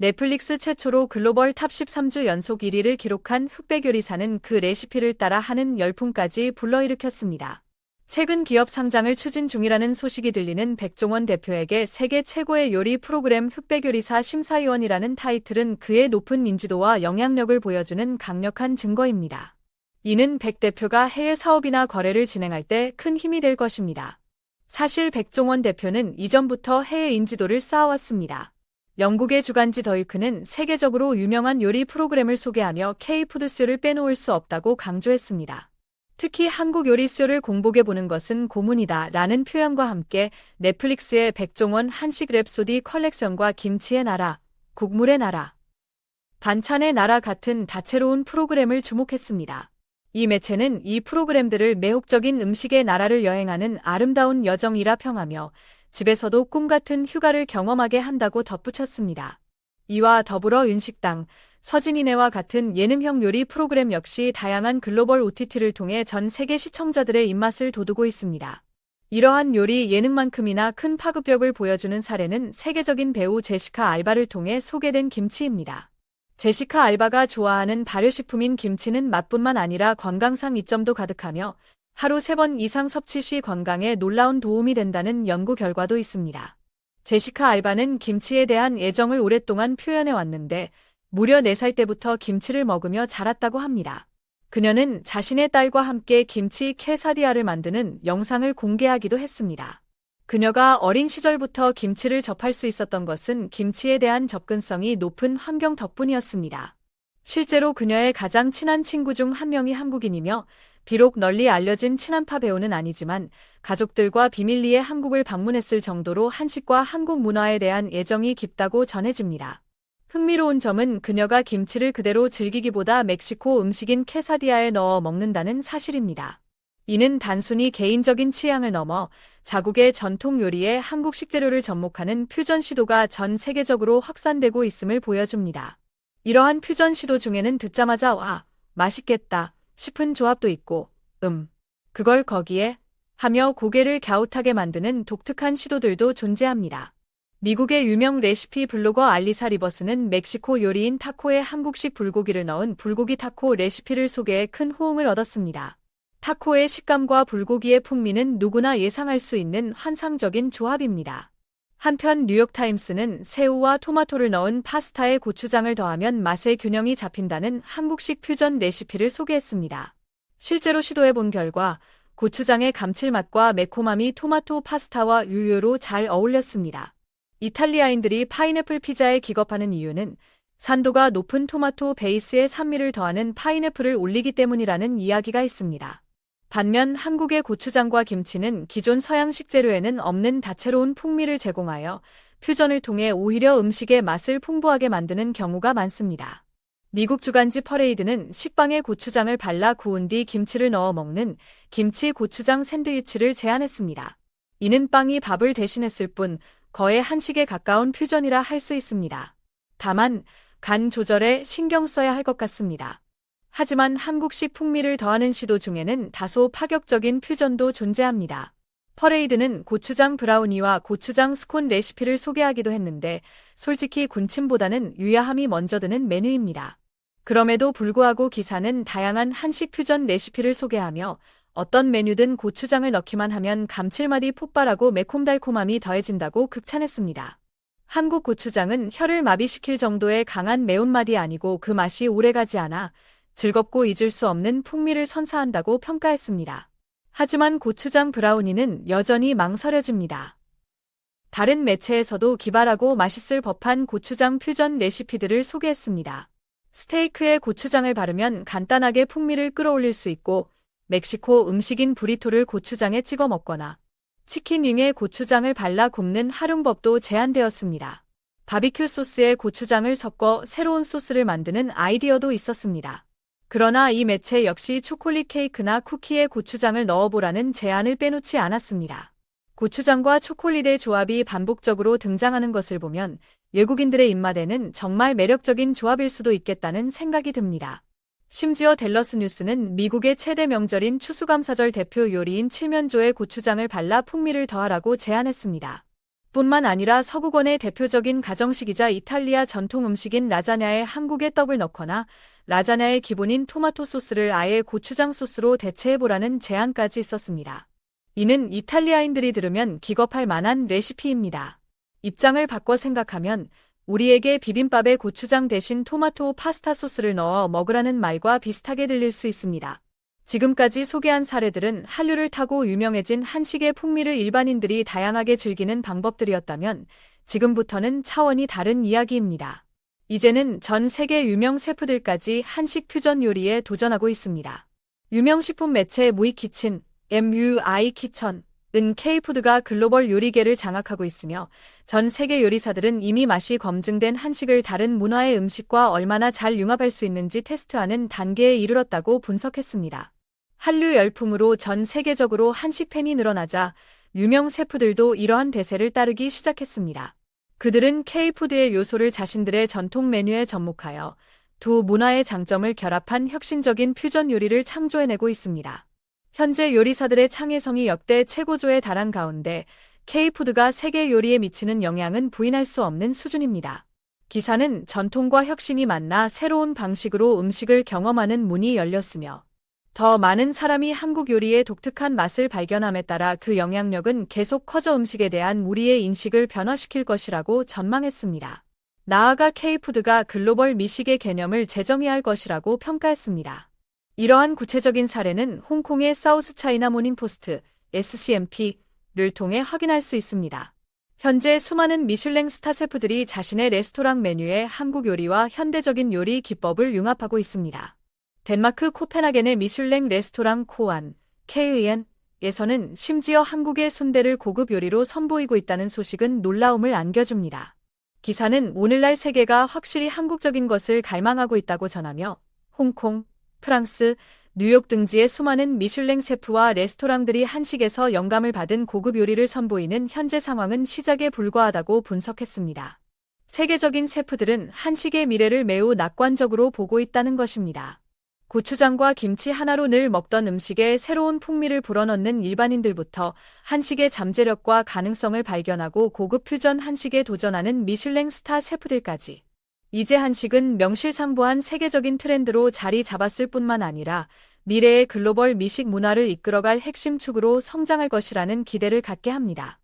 넷플릭스 최초로 글로벌 탑 13주 연속 1위를 기록한 흑백 요리사는 그 레시피를 따라 하는 열풍까지 불러일으켰습니다. 최근 기업 상장을 추진 중이라는 소식이 들리는 백종원 대표에게 세계 최고의 요리 프로그램 흑백 요리사 심사위원이라는 타이틀은 그의 높은 인지도와 영향력을 보여주는 강력한 증거입니다. 이는 백 대표가 해외 사업이나 거래를 진행할 때 큰 힘이 될 것입니다. 사실 백종원 대표는 이전부터 해외 인지도를 쌓아왔습니다. 영국의 주간지 더위크는 세계적으로 유명한 요리 프로그램을 소개하며 K푸드쇼를 빼놓을 수 없다고 강조했습니다. 특히 한국 요리쇼를 공복에 보는 것은 고문이다 라는 표현과 함께 넷플릭스의 백종원 한식 랩소디 컬렉션과 김치의 나라, 국물의 나라, 반찬의 나라 같은 다채로운 프로그램을 주목했습니다. 이 매체는 이 프로그램들을 매혹적인 음식의 나라를 여행하는 아름다운 여정이라 평하며 집에서도 꿈같은 휴가를 경험하게 한다고 덧붙였습니다. 이와 더불어 윤식당, 서진이네와 같은 예능형 요리 프로그램 역시 다양한 글로벌 OTT를 통해 전 세계 시청자들의 입맛을 돋우고 있습니다. 이러한 요리 예능만큼이나 큰 파급력을 보여주는 사례는 세계적인 배우 제시카 알바를 통해 소개된 김치입니다. 제시카 알바가 좋아하는 발효식품인 김치는 맛뿐만 아니라 건강상 이점도 가득하며 하루 3번 이상 섭취 시 건강에 놀라운 도움이 된다는 연구 결과도 있습니다. 제시카 알바는 김치에 대한 애정을 오랫동안 표현해 왔는데 무려 4살 때부터 김치를 먹으며 자랐다고 합니다. 그녀는 자신의 딸과 함께 김치 케사디아를 만드는 영상을 공개하기도 했습니다. 그녀가 어린 시절부터 김치를 접할 수 있었던 것은 김치에 대한 접근성이 높은 환경 덕분이었습니다. 실제로 그녀의 가장 친한 친구 중 한 명이 한국인이며 비록 널리 알려진 친한파 배우는 아니지만 가족들과 비밀리에 한국을 방문했을 정도로 한식과 한국 문화에 대한 애정이 깊다고 전해집니다. 흥미로운 점은 그녀가 김치를 그대로 즐기기보다 멕시코 음식인 케사디아에 넣어 먹는다는 사실입니다. 이는 단순히 개인적인 취향을 넘어 자국의 전통 요리에 한국 식재료를 접목하는 퓨전 시도가 전 세계적으로 확산되고 있음을 보여줍니다. 이러한 퓨전 시도 중에는 듣자마자 와, 맛있겠다 싶은 조합도 있고, 그걸 거기에 하며 고개를 갸웃하게 만드는 독특한 시도들도 존재합니다. 미국의 유명 레시피 블로거 알리사 리버스는 멕시코 요리인 타코에 한국식 불고기를 넣은 불고기 타코 레시피를 소개해 큰 호응을 얻었습니다. 타코의 식감과 불고기의 풍미는 누구나 예상할 수 있는 환상적인 조합입니다. 한편 뉴욕타임스는 새우와 토마토를 넣은 파스타에 고추장을 더하면 맛의 균형이 잡힌다는 한국식 퓨전 레시피를 소개했습니다. 실제로 시도해본 결과 고추장의 감칠맛과 매콤함이 토마토 파스타와 유효로 잘 어울렸습니다. 이탈리아인들이 파인애플 피자에 기겁하는 이유는 산도가 높은 토마토 베이스에 산미를 더하는 파인애플을 올리기 때문이라는 이야기가 있습니다. 반면 한국의 고추장과 김치는 기존 서양 식재료에는 없는 다채로운 풍미를 제공하여 퓨전을 통해 오히려 음식의 맛을 풍부하게 만드는 경우가 많습니다. 미국 주간지 퍼레이드는 식빵에 고추장을 발라 구운 뒤 김치를 넣어 먹는 김치 고추장 샌드위치를 제안했습니다. 이는 빵이 밥을 대신했을 뿐 거의 한식에 가까운 퓨전이라 할 수 있습니다. 다만 간 조절에 신경 써야 할 것 같습니다. 하지만 한국식 풍미를 더하는 시도 중에는 다소 파격적인 퓨전도 존재합니다. 퍼레이드는 고추장 브라우니와 고추장 스콘 레시피를 소개하기도 했는데 솔직히 군침보다는 유야함이 먼저 드는 메뉴입니다. 그럼에도 불구하고 기사는 다양한 한식 퓨전 레시피를 소개하며 어떤 메뉴든 고추장을 넣기만 하면 감칠맛이 폭발하고 매콤달콤함이 더해진다고 극찬했습니다. 한국 고추장은 혀를 마비시킬 정도의 강한 매운맛이 아니고 그 맛이 오래가지 않아 즐겁고 잊을 수 없는 풍미를 선사한다고 평가했습니다. 하지만 고추장 브라우니는 여전히 망설여집니다. 다른 매체에서도 기발하고 맛있을 법한 고추장 퓨전 레시피들을 소개했습니다. 스테이크에 고추장을 바르면 간단하게 풍미를 끌어올릴 수 있고 멕시코 음식인 브리토를 고추장에 찍어 먹거나 치킨 윙에 고추장을 발라 굽는 활용법도 제안되었습니다. 바비큐 소스에 고추장을 섞어 새로운 소스를 만드는 아이디어도 있었습니다. 그러나 이 매체 역시 초콜릿 케이크나 쿠키에 고추장을 넣어보라는 제안을 빼놓지 않았습니다. 고추장과 초콜릿의 조합이 반복적으로 등장하는 것을 보면 외국인들의 입맛에는 정말 매력적인 조합일 수도 있겠다는 생각이 듭니다. 심지어 댈러스 뉴스는 미국의 최대 명절인 추수감사절 대표 요리인 칠면조에 고추장을 발라 풍미를 더하라고 제안했습니다. 뿐만 아니라 서구권의 대표적인 가정식이자 이탈리아 전통 음식인 라자냐에 한국의 떡을 넣거나 라자냐의 기본인 토마토 소스를 아예 고추장 소스로 대체해보라는 제안까지 있었습니다. 이는 이탈리아인들이 들으면 기겁할 만한 레시피입니다. 입장을 바꿔 생각하면 우리에게 비빔밥에 고추장 대신 토마토 파스타 소스를 넣어 먹으라는 말과 비슷하게 들릴 수 있습니다. 지금까지 소개한 사례들은 한류를 타고 유명해진 한식의 풍미를 일반인들이 다양하게 즐기는 방법들이었다면 지금부터는 차원이 다른 이야기입니다. 이제는 전 세계 유명 셰프들까지 한식 퓨전 요리에 도전하고 있습니다. 유명 식품 매체 무이키친, MUI 키천, 은 K푸드가 글로벌 요리계를 장악하고 있으며 전 세계 요리사들은 이미 맛이 검증된 한식을 다른 문화의 음식과 얼마나 잘 융합할 수 있는지 테스트하는 단계에 이르렀다고 분석했습니다. 한류 열풍으로 전 세계적으로 한식 팬이 늘어나자 유명 셰프들도 이러한 대세를 따르기 시작했습니다. 그들은 K푸드의 요소를 자신들의 전통 메뉴에 접목하여 두 문화의 장점을 결합한 혁신적인 퓨전 요리를 창조해내고 있습니다. 현재 요리사들의 창의성이 역대 최고조에 달한 가운데 K푸드가 세계 요리에 미치는 영향은 부인할 수 없는 수준입니다. 기사는 전통과 혁신이 만나 새로운 방식으로 음식을 경험하는 문이 열렸으며 더 많은 사람이 한국 요리의 독특한 맛을 발견함에 따라 그 영향력은 계속 커져 음식에 대한 우리의 인식을 변화시킬 것이라고 전망했습니다. 나아가 K푸드가 글로벌 미식의 개념을 재정의할 것이라고 평가했습니다. 이러한 구체적인 사례는 홍콩의 사우스 차이나 모닝포스트, SCMP를 통해 확인할 수 있습니다. 현재 수많은 미슐랭 스타 셰프들이 자신의 레스토랑 메뉴에 한국 요리와 현대적인 요리 기법을 융합하고 있습니다. 덴마크 코펜하겐의 미슐랭 레스토랑 코안, KEN에서는 심지어 한국의 순대를 고급 요리로 선보이고 있다는 소식은 놀라움을 안겨줍니다. 기사는 오늘날 세계가 확실히 한국적인 것을 갈망하고 있다고 전하며 홍콩, 프랑스, 뉴욕 등지의 수많은 미슐랭 셰프와 레스토랑들이 한식에서 영감을 받은 고급 요리를 선보이는 현재 상황은 시작에 불과하다고 분석했습니다. 세계적인 셰프들은 한식의 미래를 매우 낙관적으로 보고 있다는 것입니다. 고추장과 김치 하나로 늘 먹던 음식에 새로운 풍미를 불어넣는 일반인들부터 한식의 잠재력과 가능성을 발견하고 고급 퓨전 한식에 도전하는 미슐랭 스타 셰프들까지. 이제 한식은 명실상부한 세계적인 트렌드로 자리 잡았을 뿐만 아니라 미래의 글로벌 미식 문화를 이끌어갈 핵심 축으로 성장할 것이라는 기대를 갖게 합니다.